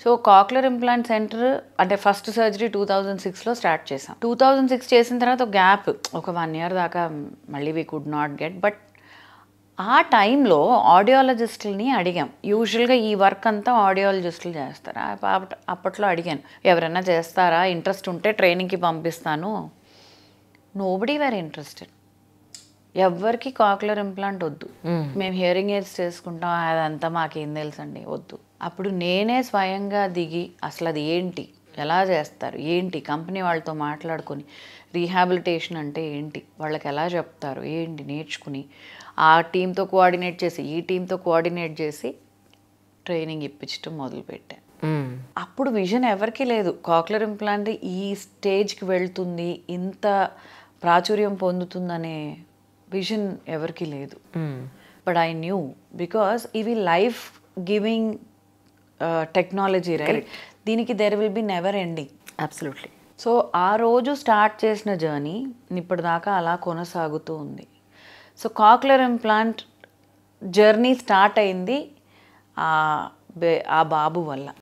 So cochlear implant centre అంటే first surgery 2006లో start చేసాం. 2006 చేసిన తర్వాత గ్యాప్ ఒక 1 year దాకా మళ్ళీ we could not get. But ఆ టైంలో ఆడియాలజిస్టులని అడిగాం. యూజువల్గా ఈ వర్క్ అంతా ఆడియాలజిస్టులు చేస్తారు. అప్పట్లో అడిగాను, ఎవరైనా చేస్తారా, ఇంట్రెస్ట్ ఉంటే ట్రైనింగ్కి పంపిస్తాను. Nobody were interested. ఎవ్వరికి కాక్లర్ ఇంప్లాంట్ వద్దు, మేము హియరింగ్ ఎయిడ్స్ చేసుకుంటాం, అదంతా మాకేం తెలుసండి, వద్దు. అప్పుడు నేనే స్వయంగా దిగి అసలు అది ఏంటి, ఎలా చేస్తారు, ఏంటి, కంపెనీ వాళ్ళతో మాట్లాడుకొని రీహాబిలిటేషన్ అంటే ఏంటి, వాళ్ళకి ఎలా చెప్తారు, ఏంటి నేర్చుకుని ఆ టీంతో కోఆర్డినేట్ చేసి ఈ టీంతో కోఆర్డినేట్ చేసి ట్రైనింగ్ ఇప్పించడం మొదలుపెట్టాను. అప్పుడు విజన్ ఎవరికీ లేదు కాక్లర్ ఇంప్లాంట్ ఈ స్టేజ్కి వెళ్తుంది, ఇంత ప్రాచుర్యం పొందుతుందనే విజన్ ఎవరికి లేదు. బట్ ఐ న్యూ బికాస్ ఇవి లైఫ్ గివింగ్ టెక్నాలజీ, రైట్? దీనికి there will be never ending. Absolutely. So ఆ రోజు స్టార్ట్ చేసిన జర్నీ ఇప్పటిదాకా అలా కొనసాగుతూ ఉంది. So cochlear implant journey start అయింది ఆ బాబు వల్ల.